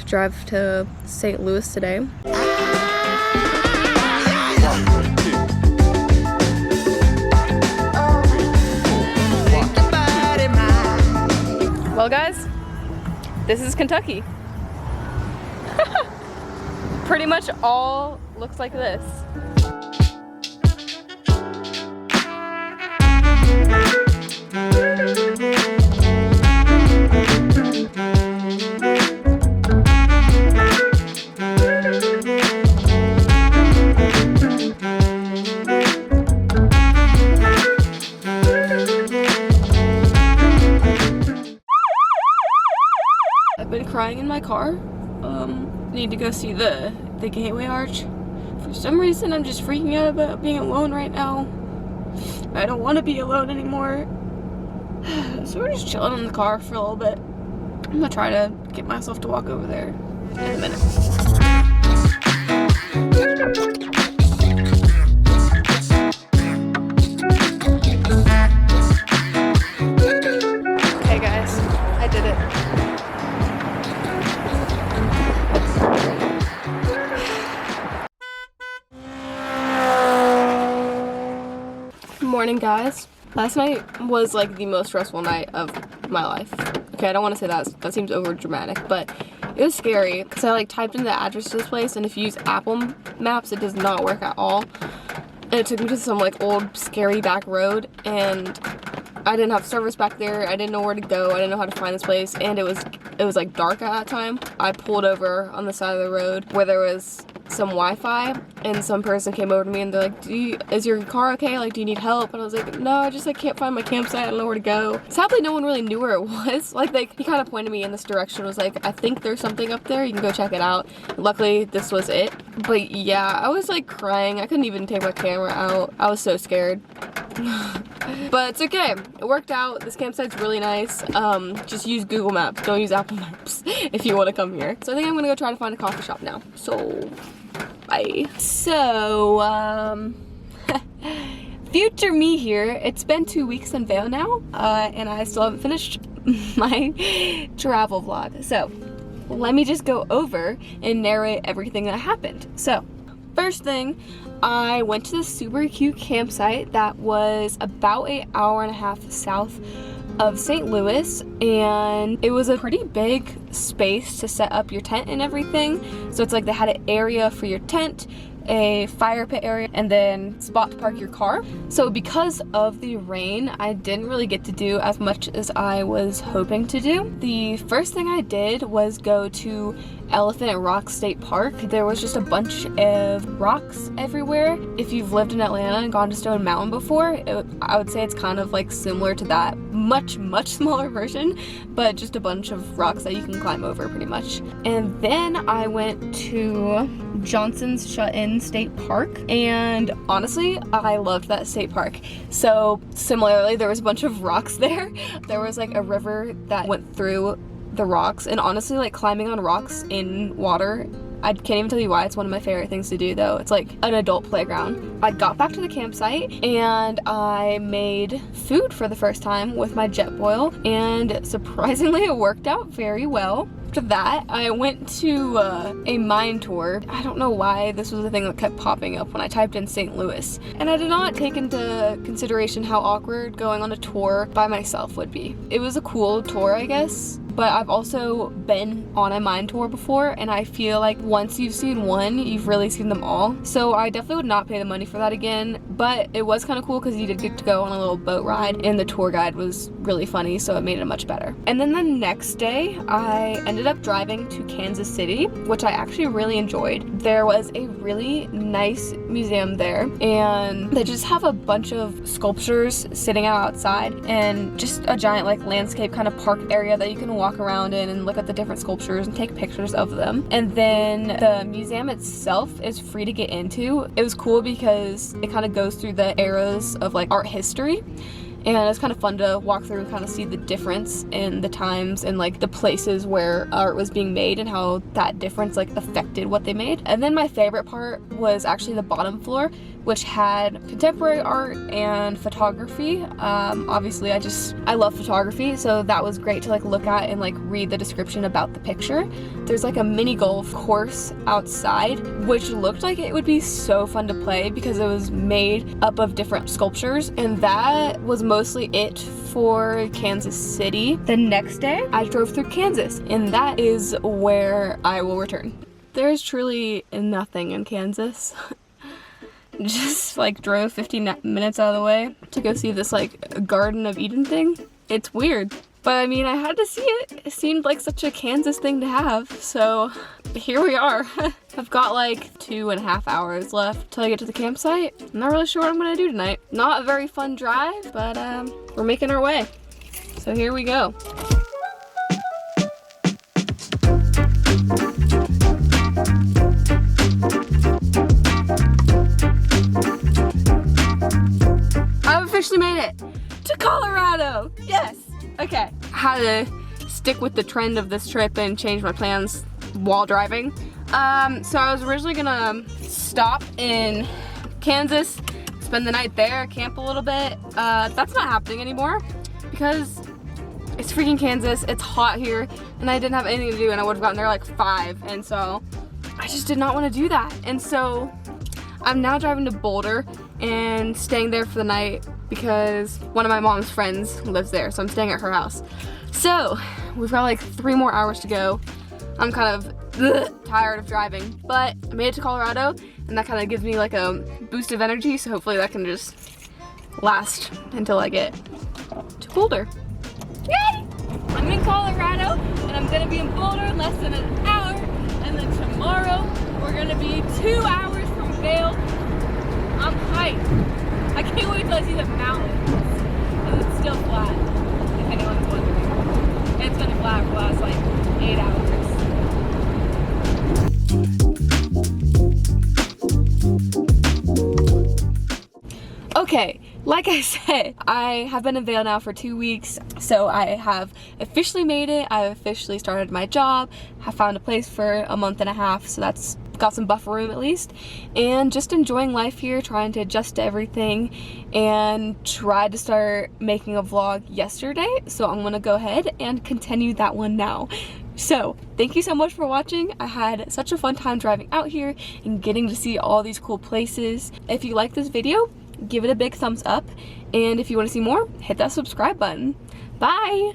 drive to St. Louis today. Well guys, this is Kentucky. Pretty much all looks like this. I've been crying in my car. Need to go see the Gateway Arch. For some reason, I'm just freaking out about being alone right now. I don't want to be alone anymore. So we're just chilling in the car for a little bit. I'm gonna try to get myself to walk over there in a minute. Okay guys, I did it. Morning guys. Last night was like the most stressful night of my life. Okay, I don't want to say that seems over dramatic, but it was scary because I like typed in the address to this place, and if you use Apple Maps it does not work at all. And it took me to some like old scary back road, and I didn't have service back there. I didn't know where to go. I didn't know how to find this place, and it was like dark at that time. I pulled over on the side of the road where there was some Wi-Fi, and some person came over to me and they're like, is your car okay? Like, do you need help? And I was like, no, I just like can't find my campsite. I don't know where to go. Sadly, no one really knew where it was. Like, he kind of pointed me in this direction, was like, I think there's something up there. You can go check it out. Luckily, this was it. But yeah, I was like crying. I couldn't even take my camera out. I was so scared. But it's okay. It worked out. This campsite's really nice. Just use Google Maps. Don't use Apple Maps if you want to come here. So I think I'm gonna go try to find a coffee shop now. So, bye. So, future me here. It's been 2 weeks in Vail now, and I still haven't finished my travel vlog. So, let me just go over and narrate everything that happened. So, first thing, I went to this super cute campsite that was about an hour and a half south of St. Louis, and it was a pretty big space to set up your tent and everything. So it's like they had an area for your tent, a fire pit area, and then spot to park your car. So because of the rain, I didn't really get to do as much as I was hoping to do. The first thing I did was go to Elephant and Rock State Park. There was just a bunch of rocks everywhere. If you've lived in Atlanta and gone to Stone Mountain before, I would say it's kind of like similar to that. Much smaller version, but just a bunch of rocks that you can climb over pretty much. And then I went to Johnson's Shut-In State Park, and honestly, I loved that state park. So similarly, there was a bunch of rocks there. There was like a river that went through the rocks, and honestly, like climbing on rocks in water, I can't even tell you why. It's one of my favorite things to do though. It's like an adult playground. I got back to the campsite and I made food for the first time with my Jetboil, and surprisingly it worked out very well. After that, I went to a mine tour. I don't know why this was the thing that kept popping up when I typed in St. Louis. And I did not take into consideration how awkward going on a tour by myself would be. It was a cool tour, I guess, but I've also been on a mine tour before, and I feel like once you've seen one, you've really seen them all. So I definitely would not pay the money for that again, but it was kind of cool because you did get to go on a little boat ride, and the tour guide was really funny, so it made it much better. And then the next day, I ended up driving to Kansas City, which I actually really enjoyed. There was a really nice museum there, and they just have a bunch of sculptures sitting out outside, and just a giant like landscape kind of park area that you can walk around in and look at the different sculptures and take pictures of them. And then the museum itself is free to get into. It was cool because it kind of goes through the eras of like art history, and it's kind of fun to walk through and kind of see the difference in the times and like the places where art was being made and how that difference like affected what they made. And then my favorite part was actually the bottom floor, which had contemporary art and photography. Obviously I love photography, so that was great to like look at and like read the description about the picture. There's like a mini golf course outside, which looked like it would be so fun to play because it was made up of different sculptures, and that was mostly it for Kansas City. The next day, I drove through Kansas, and that is where I will return. There's truly nothing in Kansas. Just like drove 15 minutes out of the way to go see this like Garden of Eden thing. It's weird, but I mean, I had to see it. It seemed like such a Kansas thing to have, so here we are. I've got like 2.5 hours left till I get to the campsite. I'm not really sure what I'm gonna do tonight. Not a very fun drive, but we're making our way. So here we go. I've officially made it to Colorado. Yes. Okay. How to stick with the trend of this trip and change my plans while driving. So I was originally gonna stop in Kansas, spend the night there, camp a little bit. That's not happening anymore because it's freaking Kansas. It's hot here, and I didn't have anything to do, and I would have gotten there like 5, and so I just did not want to do that. And so I'm now driving to Boulder and staying there for the night because one of my mom's friends lives there, so I'm staying at her house. So we've got like 3 more hours to go. I'm kind of tired of driving, but I made it to Colorado, and that kind of gives me like a boost of energy, so hopefully that can just last until I get to Boulder. Yay! I'm in Colorado, and I'm gonna be in Boulder in less than an hour, and then tomorrow we're gonna be 2 hours from Vail. I'm hyped. I can't wait till I see the mountains, and it's still flat, if anyone's wondering. It's been flat for the last like 8 hours. Okay, like I said, I have been in Vail now for 2 weeks, so I have officially made it. I've officially started my job, have found a place for a month and a half, so that's got some buffer room at least, and just enjoying life here, trying to adjust to everything, and tried to start making a vlog yesterday, so I'm gonna go ahead and continue that one now. So thank you so much for watching. I had such a fun time driving out here and getting to see all these cool places. If you like this video, give it a big thumbs up, and if you want to see more, hit that subscribe button. Bye!